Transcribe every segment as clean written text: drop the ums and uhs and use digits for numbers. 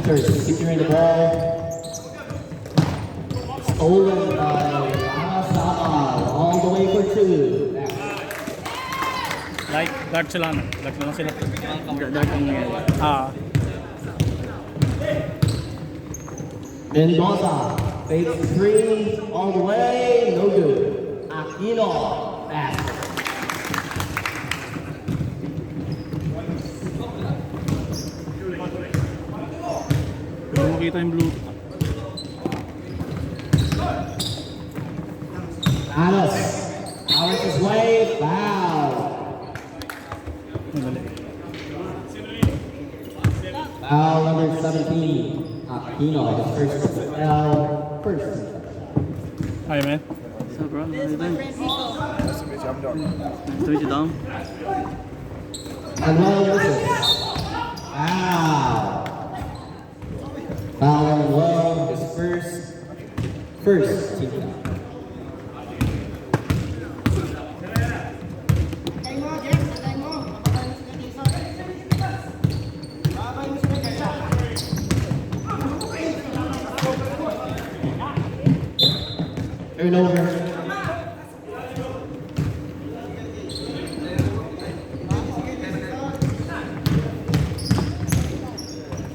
Masters securing the ball. Stolen by Anasama all the way for two. Like, guard sila na. Guard lang sila. Dark ang nangyari. Mendoza fakes three all the way, no good. Aquino, basket. Hindi mo makita yung blue. Anas powers his way, foul. Madali. Foul number 17. Aquino, his first foul, first. Hi, man. What's up, bro? How you doing? Nice to meet you, Dom. Manuel misses. Foul. Foul on Manuel, his first team foul. Turnover.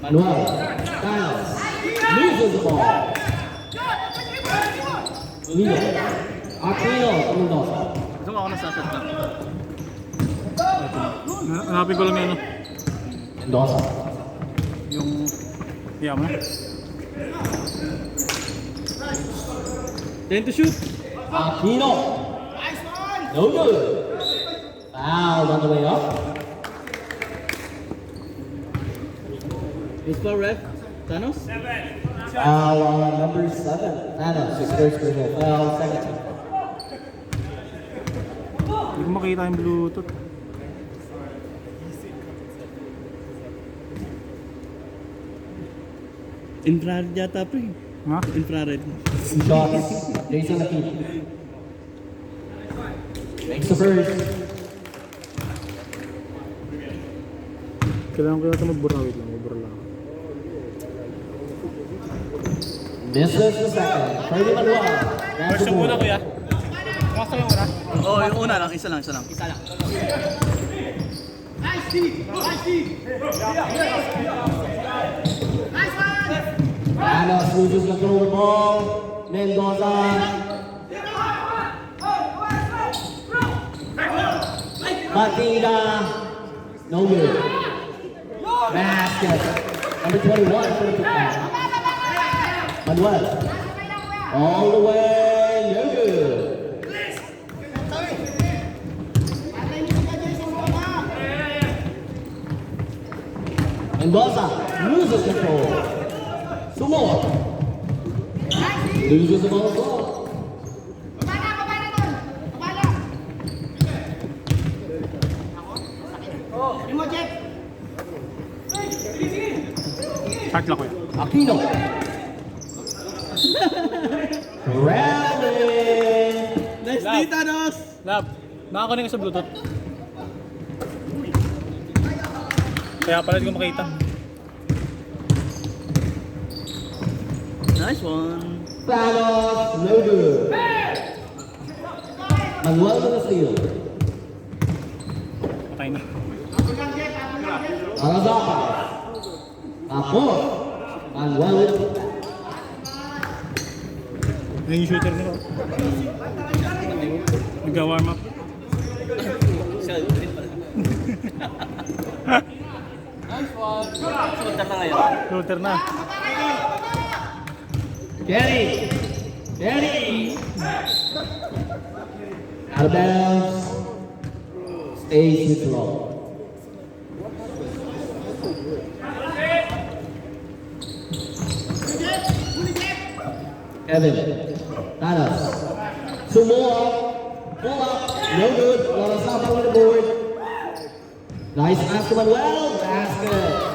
Manuel Styles loses the ball. Leo Aquino Mendoza. Gusto mo ako na sasat lang. Hanapin ko lang yung ano. Mendoza. Yung... Hiya mo na. Then to shoot. Aquino. No good. Foul on the way up. Who's for ref? Thanos? Foul on number 7. Thanos, his first personal foul, second team. Hindi ko makita yung Bluetooth. Infrared yata pre. Ha? Infrared. Two shots. Jason Aquino. Makes the first. Kailangan ko yata magbura. Wait lang, magbura lang. Misses the second. Freddy Manuel. Grabs the board. kuya. Kumasta yung una? Oo, yung una lang. Isa lang. Thanos loses control of the ball. Mendoza. Batida. No good. Basket. Number 21 for the pickoff. Manuel. All the way. No good. Mendoza loses control. Sumo. Loses the ball as well. Start lang kuya. Aquino. Rally. Nice day, Thanos! Lab, nakakunin ka sa Bluetooth. Kaya pala hindi ko makita. Nice one. Thanos. No good. Manuel to the steal. Patay na. Arazapa. Apo. Manuel with the putback. Yan yung shooter nila. Nag-warm up. Shooter na. Kenny. Out of bounds. Stays neutral. Evan. Thanos. Sumo up. Pull up. No good. Larasapa with the board. Nice pass to Manuel. Basket.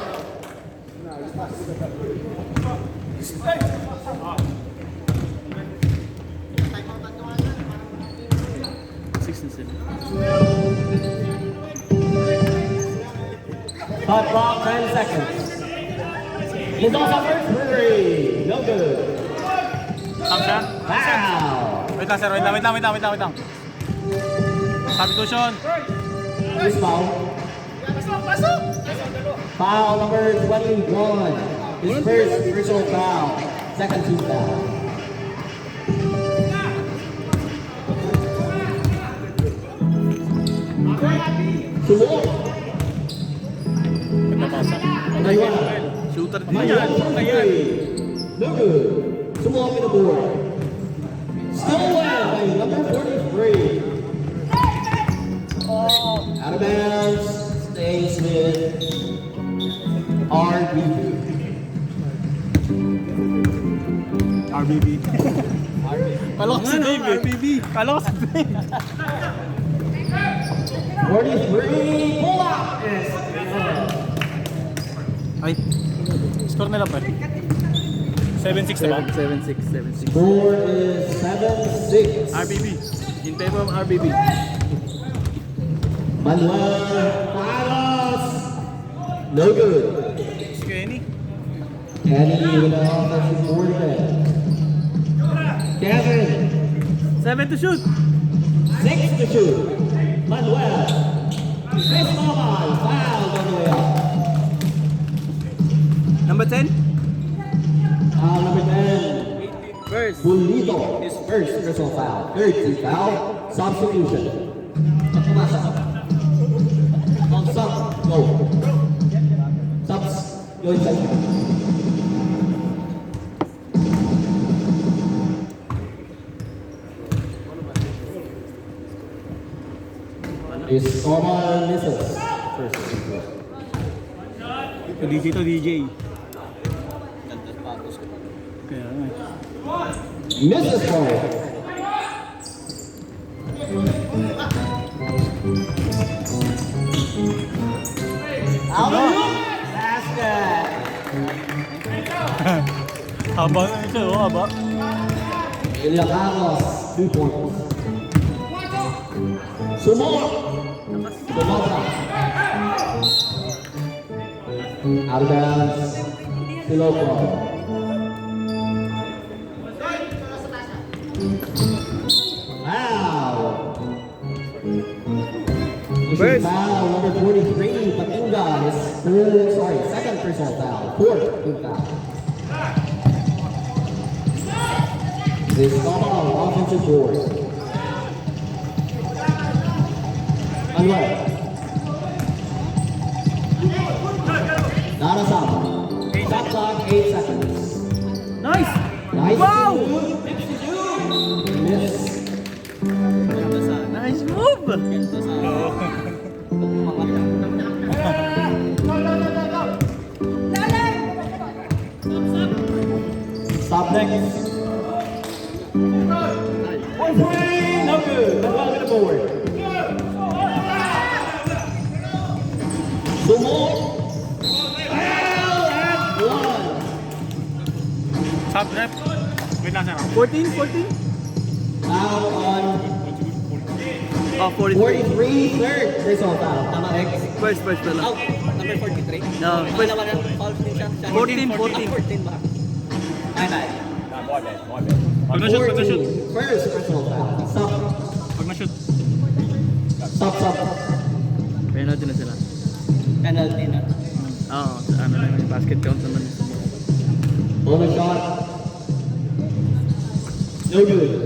Shot clock, 10 seconds. Mendoza first free. No good. Tap siya. Foul. Wait lang, sir. Wait lang. Substitution. This foul. Foul number 21. His first personal foul. Second team foul. Sumo. Maywan. Shooter din Maywan. yan. No good. Sumo up in the board. Stolen by number 43. Out of bounds. Stays with RBB. RBB. Kala ko si Dave eh. RBB. Kala ko si Dave. 43. Pull up. Yes. Ay. Score nila pa. 7-6 na ba? 7-6. Score is 7-6. RBB. In favor of RBB. Manuel Palos. No good. Si Kenny. Kenny with an offensive board event. Kevin. 7 to shoot. 6 to shoot. Manuel. Chris Maman. Foul Manuel. Number 10. Foul number 10. First. Pulido. His first personal foul. Third team foul. Substitution. Pagpumasa. Sub. Go. Subs. Go inside. Is Norman misses. First. DJ to DJ. Kaya nga. Misses ball. Basket. Haba na ito, haba. Ilya Carlos, 2 points. Sumot. Sumota. Out of bounds. Siloco. Wow. First. Foul number 43, Patunga. His second personal foul. Fourth team foul. This is all offensive board. Manuel. Not a stop. Shot clock, 8 seconds. Nice. Nice. Wow. Miss. Nice move. Stop next. 1 point. No good. Manuel with the board. Sumo. And 1. Sub rep. Wait lang, sir. 14. Foul on Oh, 43. 43, third personal foul. Tama, X. First pala. Out, number 43. No, first. Wala foul din siya. 14. 14 ba? Ay, bye. Pag na-shoot, 14, first personal foul. Stop. Pag na-shoot. Stop. Penalty na sila. Penalty na. Oo, ano lang yung basket count naman. Bonus shot. No good.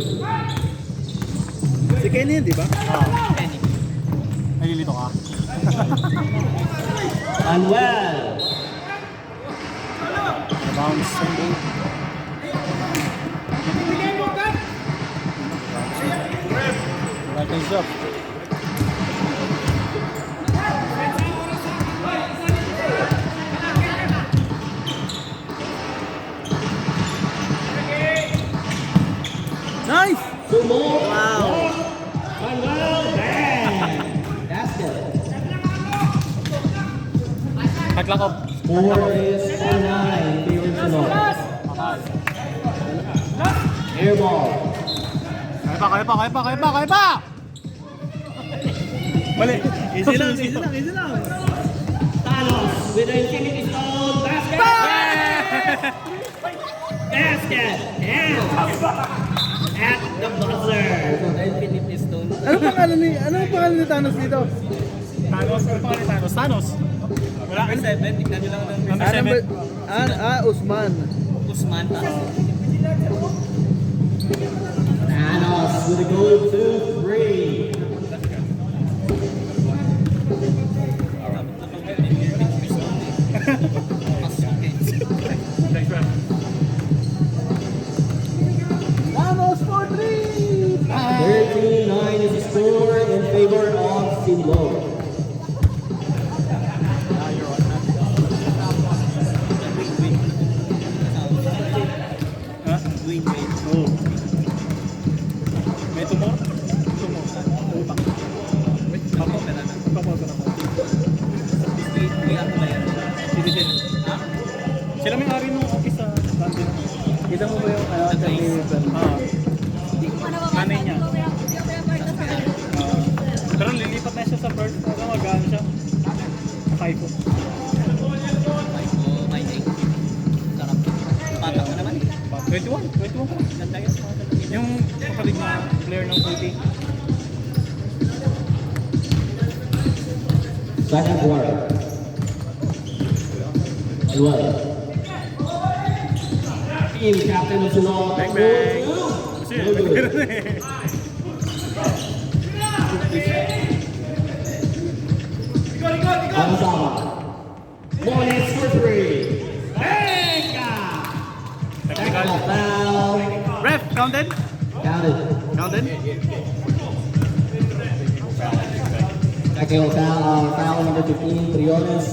Si Kenny yun, di ba? Penny. Nalilito ka. Manuel. Bounce. Right hands up. Nice! Sumo. Wow! Manuel. Bang. Basket. Hack up. Score is 4-9. Favorite Sunod. Air ball. Kaya pa! Mali. Easy lang. Thanos with the infinity stone basket. Basket! And at the buzzer! Infinity Stone. Anong pangalan ni Thanos dito? Thanos, ano pa Thanos? Thanos? Wala. Number 7, tignan nyo lang ng Number 7. Usman. Usman. Thanos with a good 2-3. Thanos for 3! 13-9 is the score in favor of Sinlog. Wait. Oo. May tumor? Tumor. Utak. Wait, papo. Papo. May ano ba yan? Citizen. Sila may ari nung office sa London. Kita mo ba yung Nanay niya. Pero lilipat na siya sa Perth. Ano, magaan siya. Kaiko. My day. Sarap. Patak na naman. 21 pa. Ganda yun. Yung kapatid na player ng Kulti. Second quarter. Well, team captain of Sinlog. Bang, bang. Kasi, No good. Gonzalo. Morning for 3. Venga! Technical foul. Ref, counted? Counted. Counted? Technical foul number 15, Briones.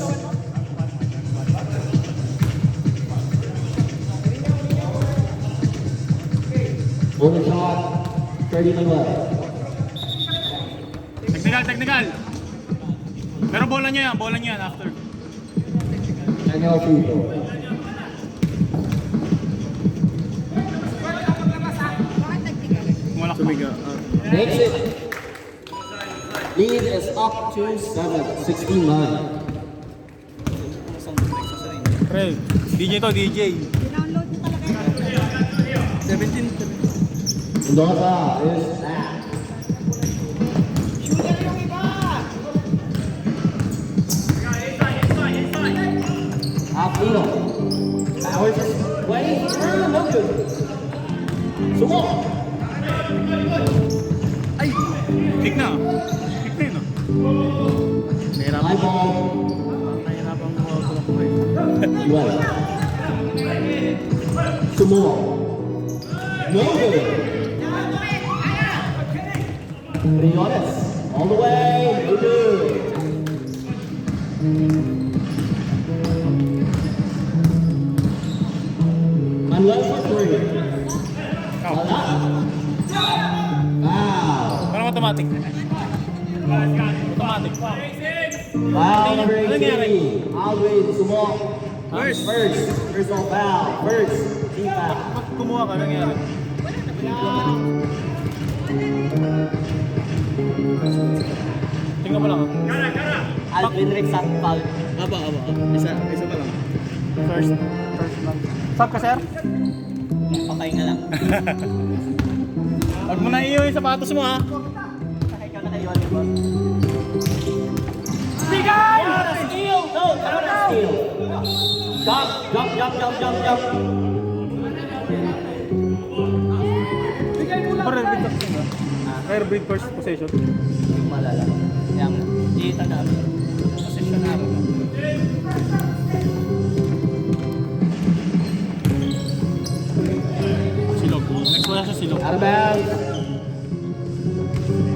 Bonus shot, 30 left. Technical. Pero bola niya yan after. Technical free throw. Wala ka. Makes it. Lead is up to 7, 16-9. Pre, DJ to, DJ. 17. Mendoza is back. Aquino. Powers his way through. No good. Sumo. Ay! Kick na yun, no? High ball. Nahirapan mo ako ko eh. Well. Sumo. No good. Briones. All the way. No good. Manuel for 3. Wala. Wow. Parang automatic. Automatic. Foul number Ano nangyari? 18. Alvin Sumo. First personal foul. First team foul. Ba't kumuha ka? Ano nangyari? Tingnan mo lang. Alvin Rex at foul. Aba. Isa pa lang. First lang. Stop ka, sir? Patay nga lang. Huwag mo na iyo yung sapatos mo, ha? Patay ka na kayo, di ba? Bigay! Steal! No, not steal. Jump. Pero airbreed first possession. Yung malala. Yang dito na. Position na. Silog. Next wala siya silog. Out of bounds.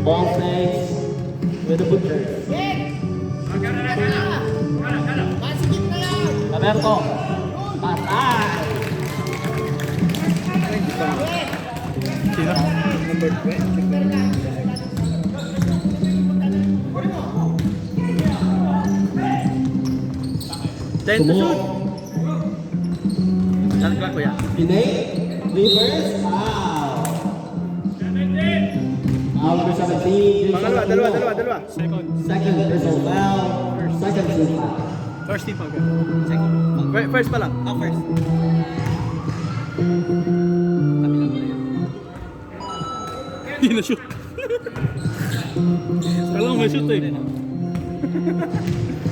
Ball stays with the butcher. Roberto. Patay. Sino? Number 20. Then to shoot. Saan ka kuya? Pinay. Reverse. Wow. Foul number 17. Dalawa. Second. Second personal foul. Second team foul. First team pa. First pa lang. First. Hindi na shoot. Kailangan may shoot eh.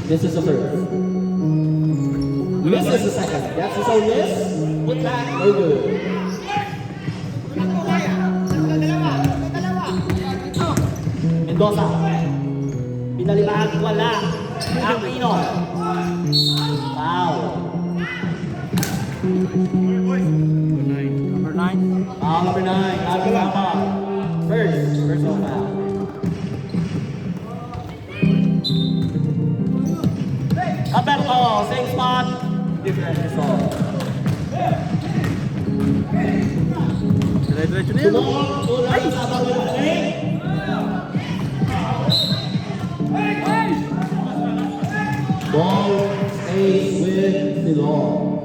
This is the first. This is the second. That's his own miss. Put back, no good. Mendoza. Pinalibag, wala. Aquino. Foul. Number 9. Foul number 9. Alabama. First personal foul. Alberto, same spot. Different result. Dire-diretso na yan. Ay! Sabang mo Ball stays with Silong.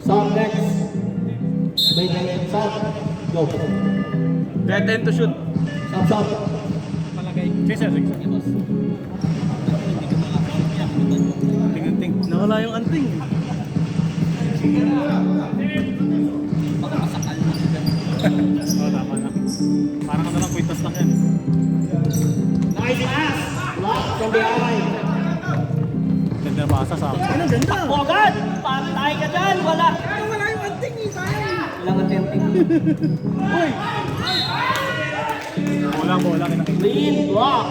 Sub next. May sub. Go. Dead end to shoot. Sub. Chaser, Ting-ting. Nawala yung anting. Oh, tama na. Parang ano lang, kwintas lang yan. Nice pass. Block from behind. Ganda basa sa akin. Ano, ganda? Bogad! Patay ka dyan! Wala! Wala yung anting eh, sayang. Walang attempting. Uy! Wala mo, wala kinakita. Clean block.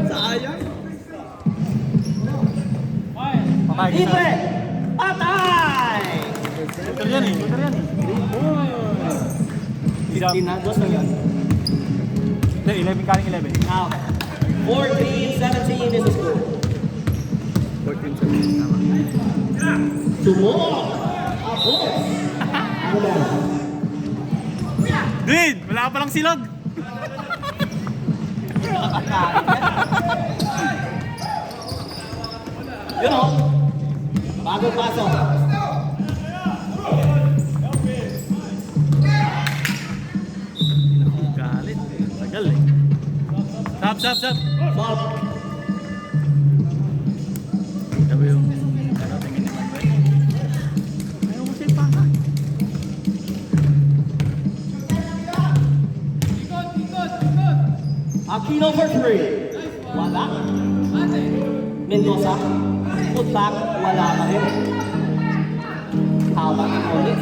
Sayang. Patay ka Libre! sa... Patay! Shooter yan eh. Shooter yan eh. Dos na yan. Hindi, 11 kaling 11. Now, 14-17 is the score. 14-17 tama. Sumo! Apos! Ano ba? Green! Wala ka palang silog! Yun o. Bagong pasok. Galit. Tagal eh. Stop! Bob. Sabi yung... Ano, tingin naman ba eh? Ayaw mo siya pa. Aquino for 3. Wala. Mendoza. Put back. Wala na rin. Hawak ang ulit.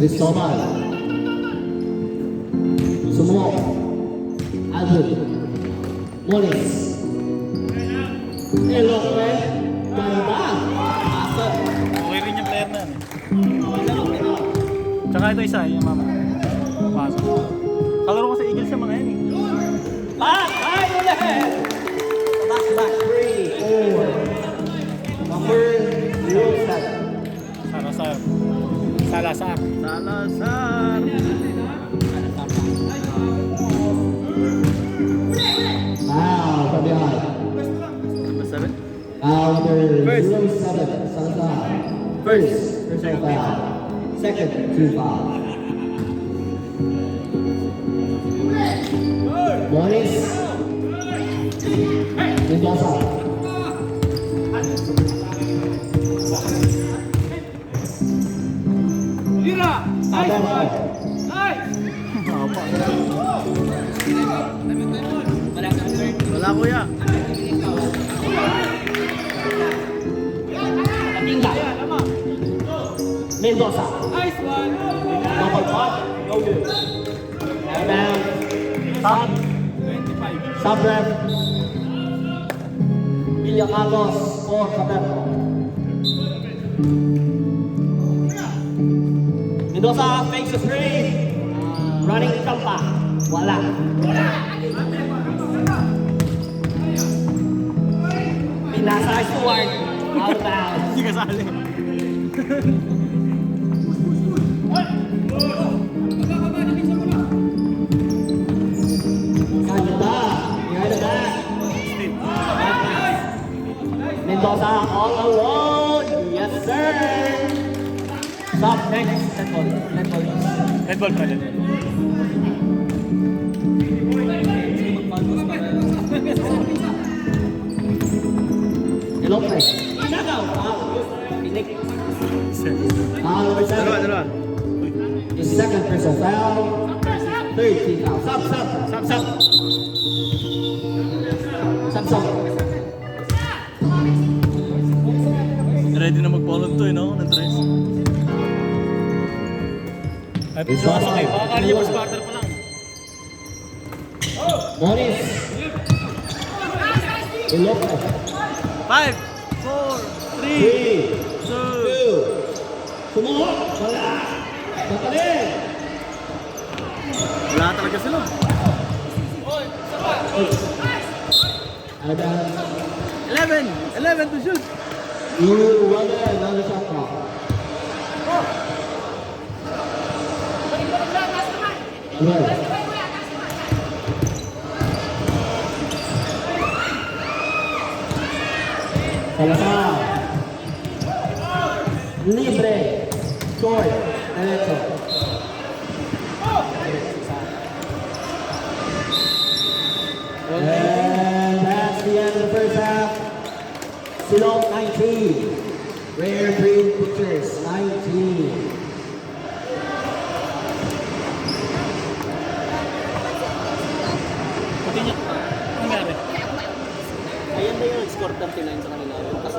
Cristobal. Sumo. Albert. Molis. Hello, friend. Ganda. Asap. Okay rin yung player na yan eh. Tsaka ito isa, yung mama. Pasok. Kalaro ko sa Eagles yung mga yan eh. Patay ulit! Back 3, 4. Number 07. Salazar. Foul from behind. Number 7? Foul number 07, Salazar. First, personal foul. Second, team foul. Morris. Mendoza. Wala kuya. Katinga. Mendoza. Nice one. Double cut. No good. And now, sub-ref. Villa Carlos for Caberno. Mendoza fakes a three. Running Kampa. Wala. Pinasa Stuart. Out of bounds. Hindi kasali. Ganda. Behind the back. Mendoza all alone. Yes, sir. Stop, next. Net ball. Net ball. Red ball pa din. Lopez. Shutdown. Pinik. Number 7. His second personal foul. Third team foul. Stop. Stop. Ready na mag-follow to, no? Ng tres. At It's all right. makakali yung first quarter pa lang. Morris. Lopez. 5, 4, 3, 2. Sumuot. Wala. Patalim. Wala talaga sila. Ada. 11 to shoot. You run another shot clock. Well. Salazar. Libre. Short. Derecho. And that's the end of the first half. Silong 19. Rare Green Pictures 19. Pati niya. Ano nangyari? Ayan ba yung score 39 sa kanila? Kaso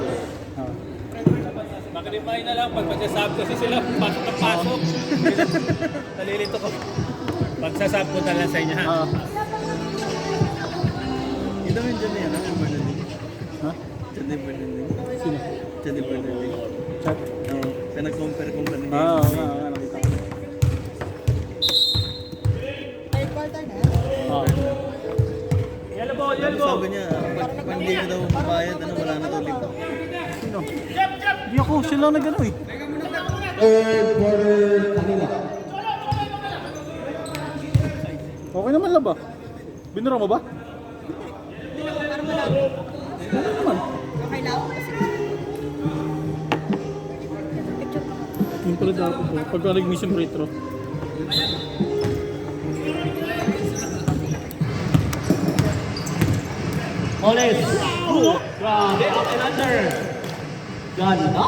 Makaribay na lang pag magsasab kasi sila pasok na pasok. Nalilito ko. Magsasab ko na lang sa inyo ha. Ito yung dyan na yan. Ano yung Bernardine? Ha? Dyan na yung Bernardine. Sino? Dyan yung Bernardine. Chat? Oo. Kaya nag-compare niya. Oo, nakita ko. Yellow ball, yellow ball. Sabi niya, pag hindi ka daw mabayad, wala na daw libo. Sino? Hindi ako, sila nag-ano eh. Third quarter kanila. Okay naman lang ba? Binura mo ba? Okay naman. Okay lang? Yung pala dapat po, pagka nag-mission free throw. Morris. Grabe, up and under. Ganda.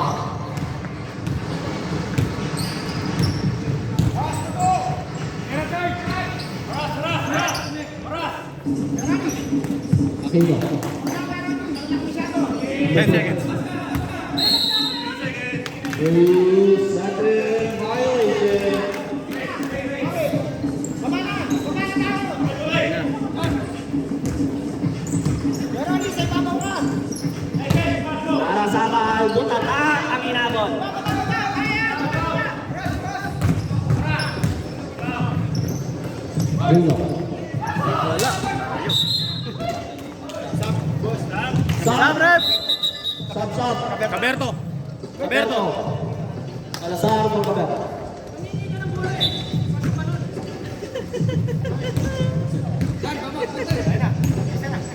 Okay ba? 10 seconds. 3-second violation. Para sa kahalbutan ang inabot. Bingo. Wala. Sub, rep! sub. Kaberto! Roberto. Salazar por Roberto.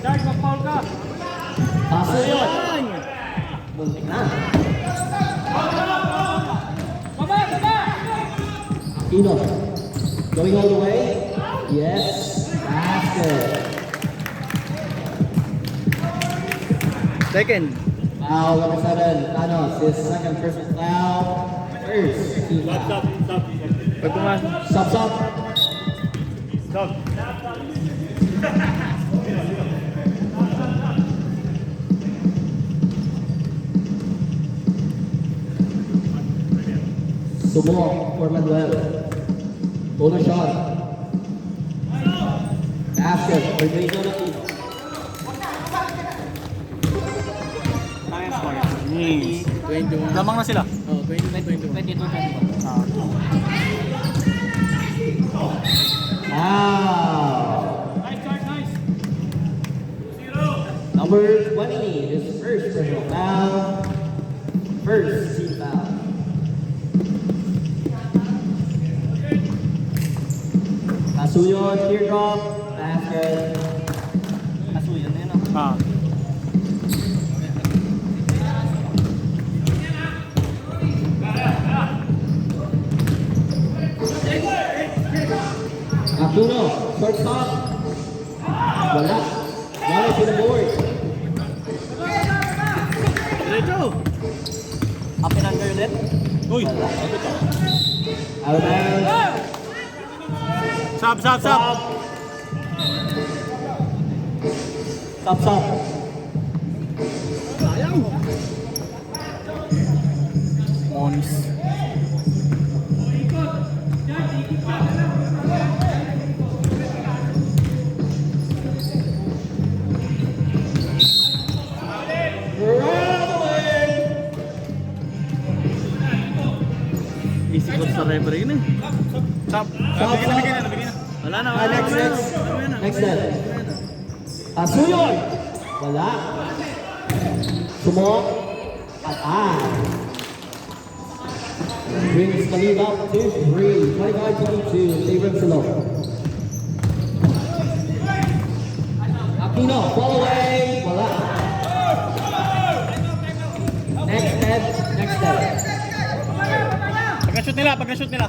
Dark, mag-foul ka. Paso yun. Buntik na. Aquino. Going all the way. Yes. Basket. Second. Foul number 7. Thanos. His second personal foul. First. Team foul. Pag pumasok. Sub. Stop. Sumo for Manuel. Bonus shot. Basket for Jason Aquino. Yes. 21. Lamang na sila. Oh, 22, 21. Wow. Nice. Number 20, his first personal foul. First team foul. Pasuyon, teardrop, basket. Kasuyan na yun Ah. stop. Wala. Wallace with the board. Diretso! Up and under ulit. Uy! Out of bounds. Sab! Stop. Stop. Sayang! Mons. Easy coach sa referee yun eh. Stop. Nabigyan na. Wala na. Next. Next net. Asuyon. Wala. Sumok. Patay. Brings the lead up to 3. 25-22. Favor Salon. Aquino. Fall away. Wala. Next net. Pagka-shoot nila.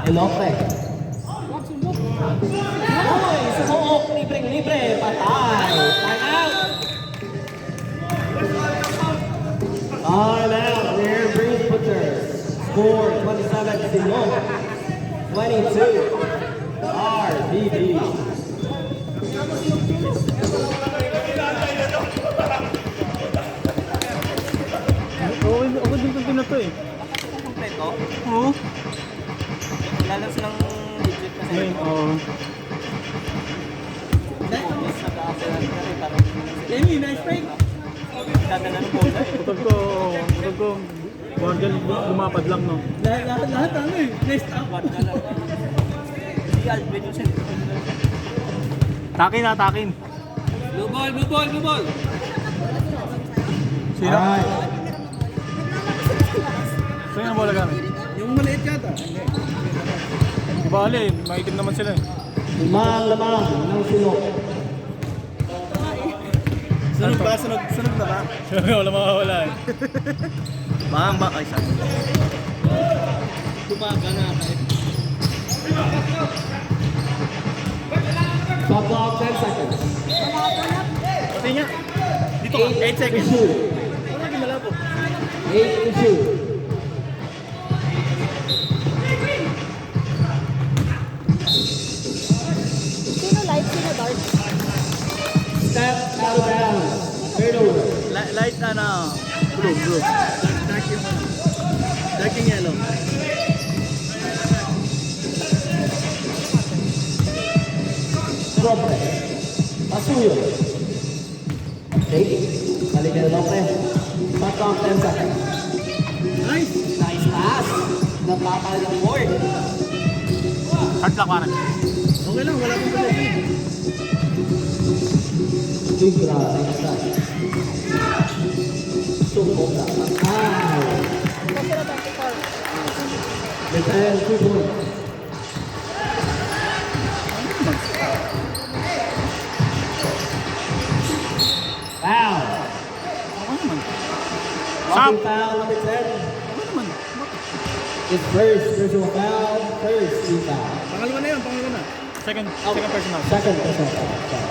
Elope. Uy, sumok. Libre. Patay. Time out. Time out. There, Breeze Butchers. Score 27 Simon. 22. RBB. Ako din kung pinato eh. Kompleto. Oo. Lalas ng digit kasi. Ngayon, oo. Mons nag-a-up and under eh. Parang Lenny, nice break! dadala ng bola eh. Putol ko, Morgan lumapad lang no. Lahat ano eh, nice stop. Guarda lang. Si Alvin yung center. Takin. Blue ball! Sino? Alright. Sino yung bola gamit? Yung maliit yata. Di ba alin, maitim naman sila eh. Lamang ng Sinok. Sunog na ba? Wala makawala eh. Bang, ay sabi. Tumaga na kahit. Shot clock 10 seconds. Pati niya. Dito ka, 8 seconds. To shoot. Wala naging malabo. 8 to shoot. Sino light, sino dark? Step out of bounds. Turnover. Light na blue. Dark yung yellow. Prope. Pasuyo. Take. Balikan na Lope. Shot clock 10 seconds. Nice! Nice pass. Napapal ng board. Hard clock parang. Okay lang, wala pong pala. Tigra. Next time. Sumok na. Ay. Ito sila 24. Michael 2 points. Foul. Okay naman. Walking foul number 10. Okay naman. His first personal foul. First team foul. Pangalawa na. Second personal. Second personal foul. Sorry.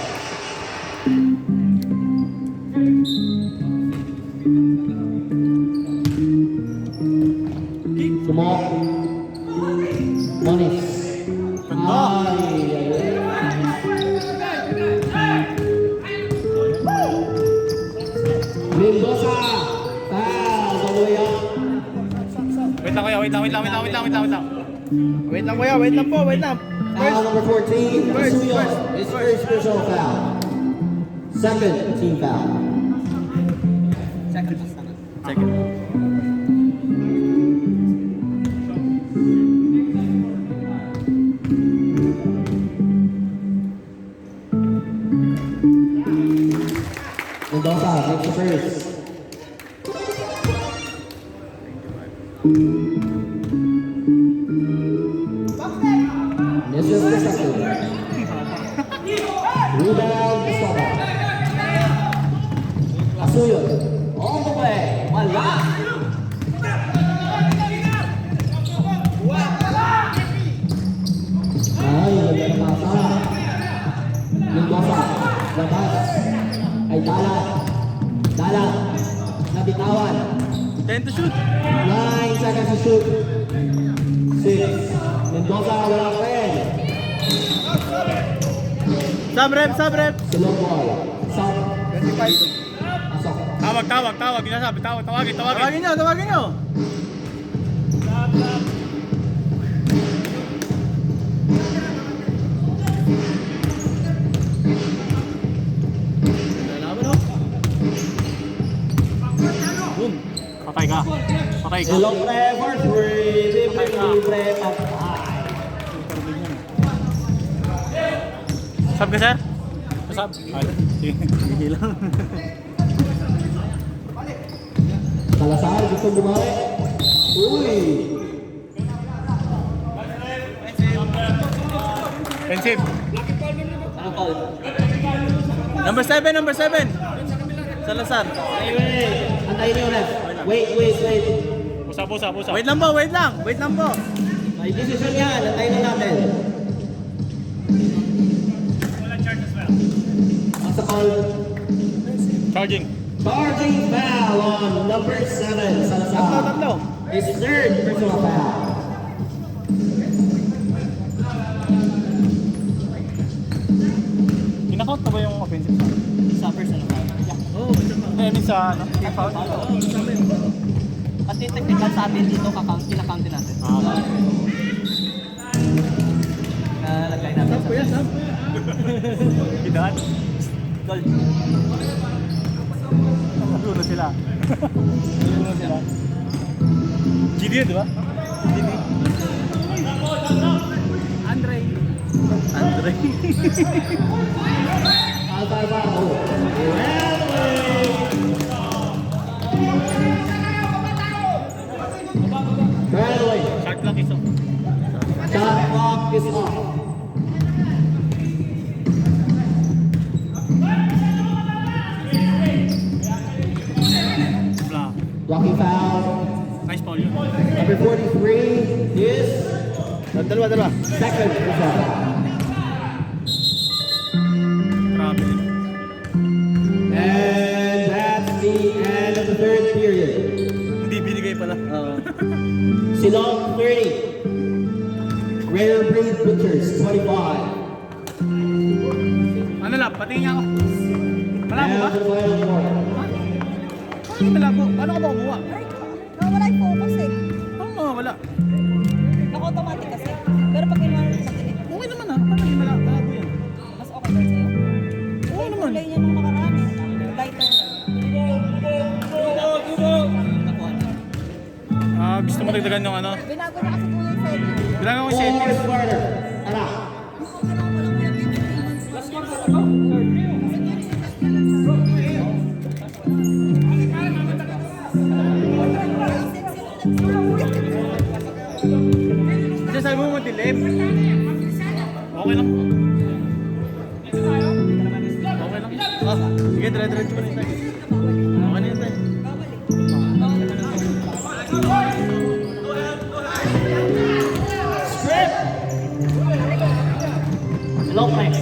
Sumok. Monis. Ganda. Mendoza. Foul. All the way up. Wait lang kuya. Wait lang po. Foul number 14. Pasuyo. His first personal foul. Second team foul. Second pass na. Second. Mendoza makes the first. Misses the second. Rebound, Gustavo. Asuyo. All the way. Wala. Ay, Dala. Nabitawan. 10 to shoot. 9 seconds to shoot. 6. Mendoza, walang pen. Sub rep. Silong ball. Stop. 25. Pasok. Tawag. Ginasabi, tawagin. Tawagin nyo. Patay ka. Silong play for 3. Libre of 5. Sab ka, sir? Sab. Sige. Hilang. Salazar, gusto bumawi. Uy! Offensive. Ano call? Number 7. Salazar. Antayin niyo ref. Wait. Pusa. Wait lang po. May decision yan. Antayin na natin. What's the call? Charging. Charging foul on number 7, Salazar. Tatlo. His third personal foul. Kinakount na ba yung offensive sa? Sa personal foul. Oh, ito pa. I mean sa ano? Foul? Pati technical sa atin dito, kinakount din natin. Nalagay natin sa Kuya, sub. Kidaan? goal. Nakadulo sila. GD yun, di ba? Andre. Alvarado. Bradley. Shot clock is off. Shot clock is off. Blah. Blocking foul. Nice foul yun. Number 43 is Dalawa. second foul. Grabe. And that's the end of the third period. Hindi binigay pala. Silong 30. Rare Breed Butchers 25. Ano lang, patingin niya ako. Malabo ba? Now to the final quarter. Paano malabo? Paano ka ba kumuha? Nawala yung focus eh. Paano mawawala? Naka-automatic kasi. Pero pag ginawa mo sa tinik, Okay naman ah. Paano yung malabo yan? mas okay ba sa'yo? Oo naman. Kulay niya nung nakaraan eh. Lighter na. Gusto mo dagdagan ng ano? Binago niya kasi kulay sa'yo. Bilangan ko yung set. Fourth quarter. Tara. Kasi sabi mo madilim. Okay lang. Okay lang. Sige, dire-diretso mo na yun tayo. Okay na yun tayo. Lopez.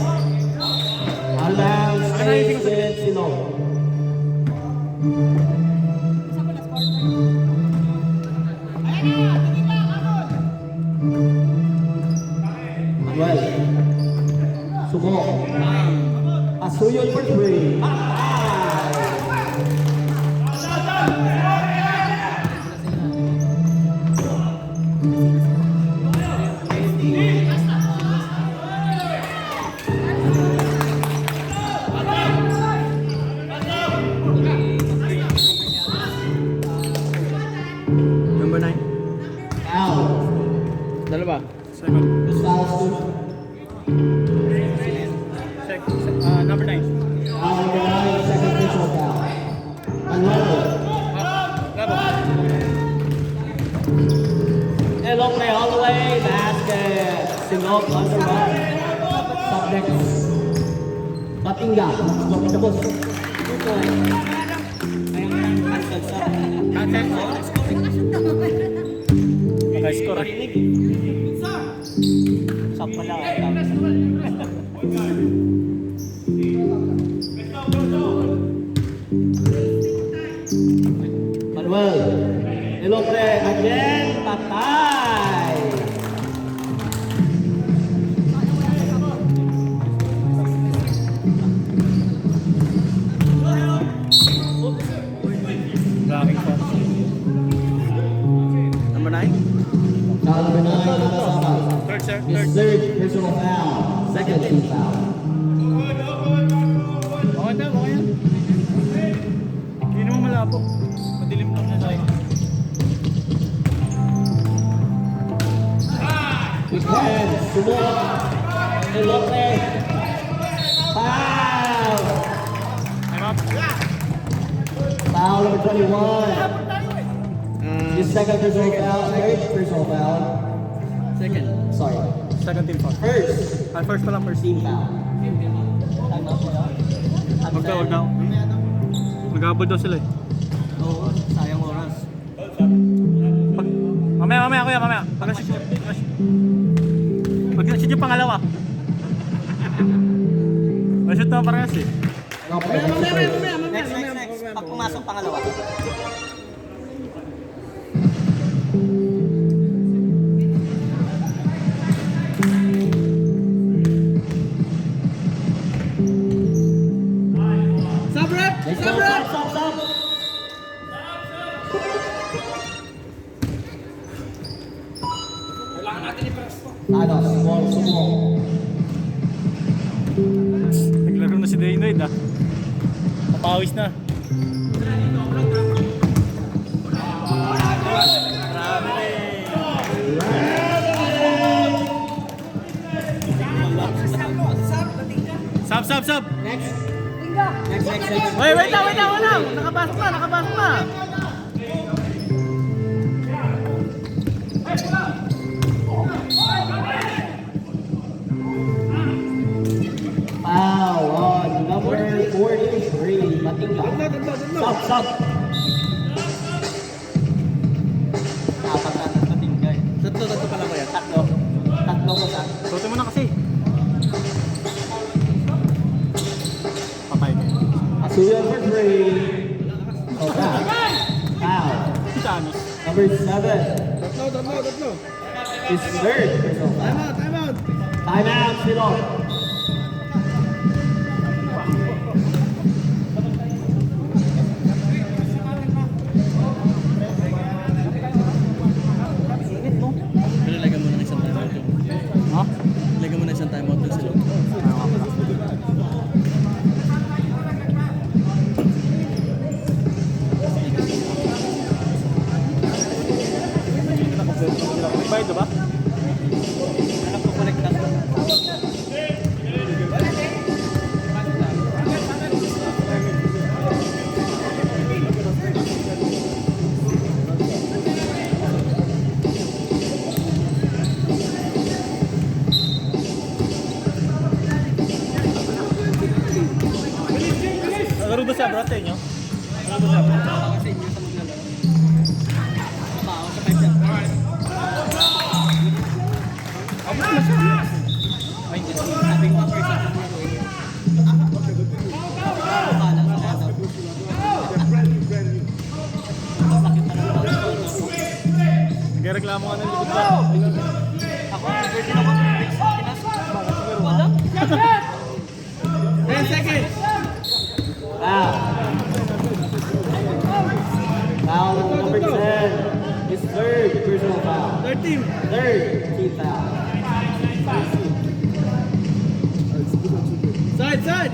Allows stays in Silong. Manuel. Sumo. Asuyon for 3. Number 9. Out. Dalawa. Second. Gonzalez to Number 9. Out number 9, second personal foul. Manuel. And long play all the way. Basket. Silong on the run. Stop next. Patingga. Tapos. Naka-score eh. Shot pa lang. Elope again, patay. Blocking po. Number 9? Foul number 9, Nakasama. Third, sir. His third personal foul. Second team foul. Okay na, okay yan. Hindi naman malabo. Madilim lang na tayo. Again, Sumok. Elope. Foul. I'm up. Foul number 21. His second personal foul. Third personal foul. Second. Sorry. Second team foul. First First pa lang, first. team foul. Wag daw, wag daw. Nag-abol daw sila eh. Oo, sayang oras. Pag, mamaya, kuya, mamaya. Pag na-shoot yung pangalawa. Na-shoot naman parehas eh. Next. Pag pumasok pangalawa. Let's go, stop. Ano, Sumok. Naglaro na si Daynoid ah. Papawis na. Sub. Next. Wait lang. Nakapasok na. Foul on number 43, Matinga. Stop. Apat na patingay. Tatlo pala ko yan. Tatlo ko sa. Soto mo na kasi. Patay ka. Asuya for 3. Oh, foul. Thanos. Number 7. Tatlo. His third personal foul. Time out. Timeout, Silong. Pero lagyan mo ng isang time out doon. Ha? Lagyan mo na isang time out doon sila. May bayad ba? Nagpo-connect na. Laro ba sa brate nyo? Ay, hindi. Sabi ko first sa Nagreklamo ka ng likod ba? Ako, nag-ready ako. Wala. 10 seconds! Foul. Foul on number 10. His third personal foul. Third team. Third team foul. Side!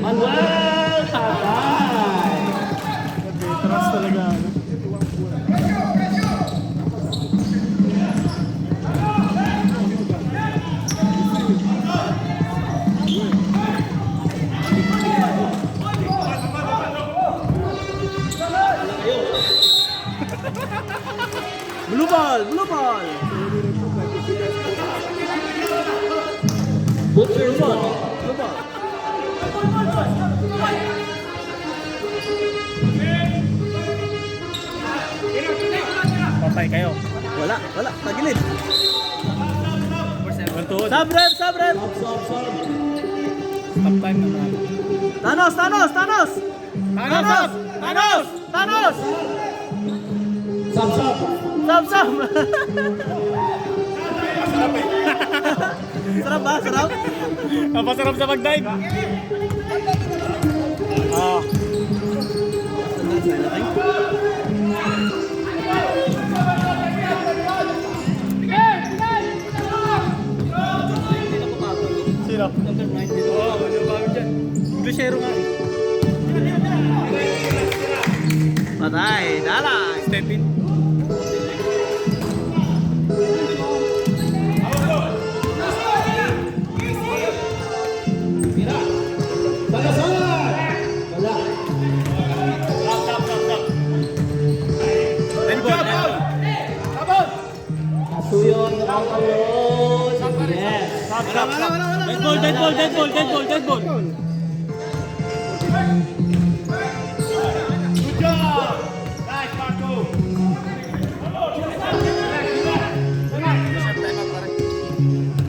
Manuel Tagay. Veterans talaga. Blue ball! Butcher's ball. Patay kayo. Wala. Tagilid. 1-2. Sub rep. Stop. Stop time na. Thanos. Stop. Sub. Sarap ba? Sarap? Ang pasarap sa mag-dive. Ah. Sino? Number 9 dito. Oo, yung bago dyan. Englishero nga eh. Patay. Dala. Step in. Wala. Kasuyon, out. Yes. Dead ball.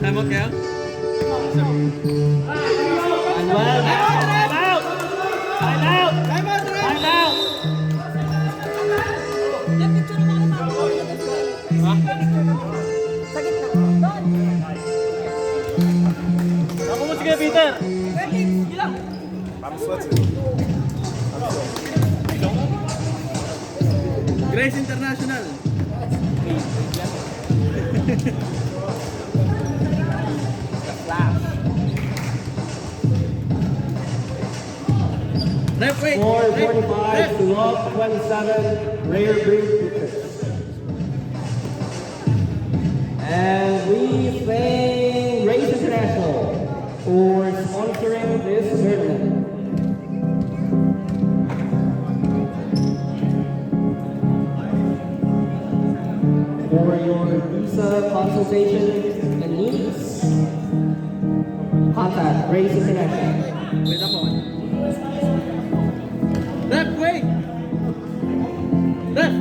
Time out kaya? Manuel. Yung picture na ako sa gitna. Doon. Ako mo sige, Peter. Perfect. Yun lang. Grace International. Ref, wait. 4:45 to Love 27, Rare Breed Pictures. And we thank Race International for sponsoring this tournament. For your visa consultation and needs, contact Race International. Wait ako. Ref, wait. Ref.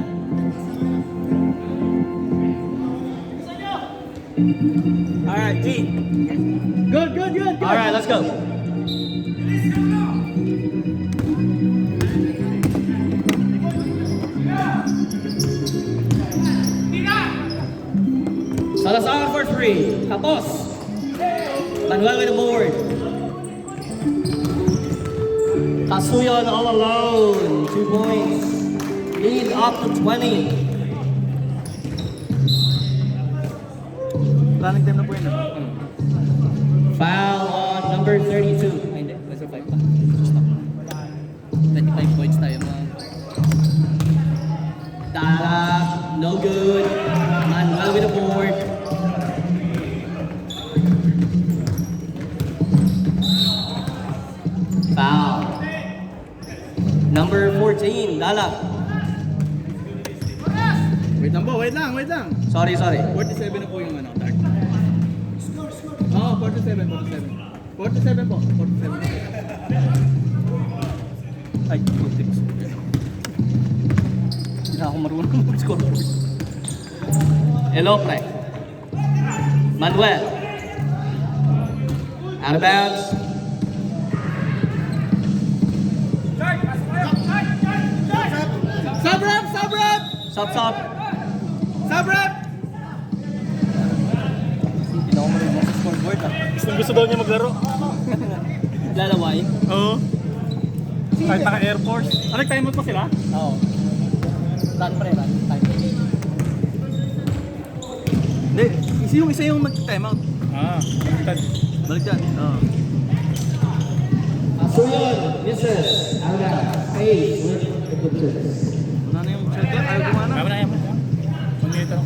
Alright, G. Good. All right, let's go. Salazar for 3. Tapos. Manuel with the board. Kasuyon all alone. 2 points. Lead up to 20. Planning time na po yun. Foul on number 32. Ay, hindi. Nasa 5 pa. Stop. 25 points tayo mga. Dala, no good. Manuel with the board. Foul. Number 14, Dala. Wait lang. Sorry. 47 na po yung ano, tag. Oo, 47 po. 47. Ay, 2-6. Hindi na ako marunong mag-score. Elopre. Manuel. Out of bounds. Sub. Hindi na ako marunong sa scoreboard ah. Gusto daw niya maglaro. Lalaway? Oo. Kahit naka-Air Force. Time out pa sila? Oo. Run pre, run. Time. Hindi, isa yung nag-time out. Ah, Baliktad. Oo. Kasuyon, misses. Out of bounds. Ace with the pictures. Wala na yung circle, ayaw gumana. Kaya na yan. 1 minute lang.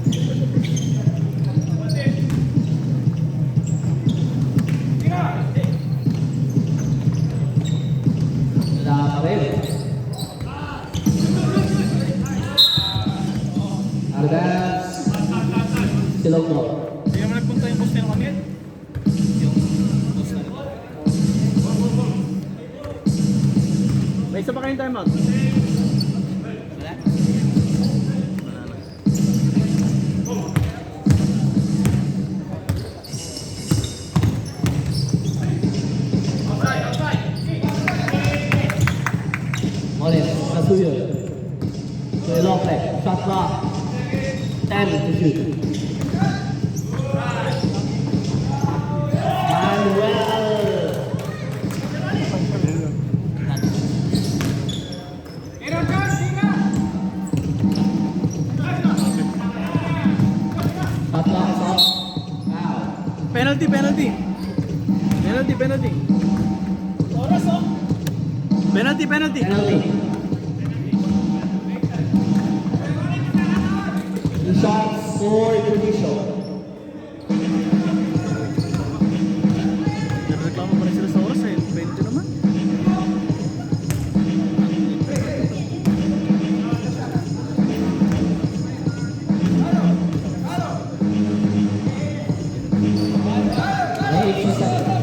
Wala pa rin. Out of bounds. Silog mo. Hindi naman nagpunta yung boss nila kanina. Yung post na rin. May isa pa kayong time out. Wala? Suyo. Suyo Lopez, shot clock. 10 to shoot. Manuel. Shot clock is off. Foul. Penalty, penalty. Penalty, penalty. Penalty, penalty. Penalty. Two shots for judicial. Nagreklamo pa rin sila sa oras eh. 20 naman. May 8 seconds.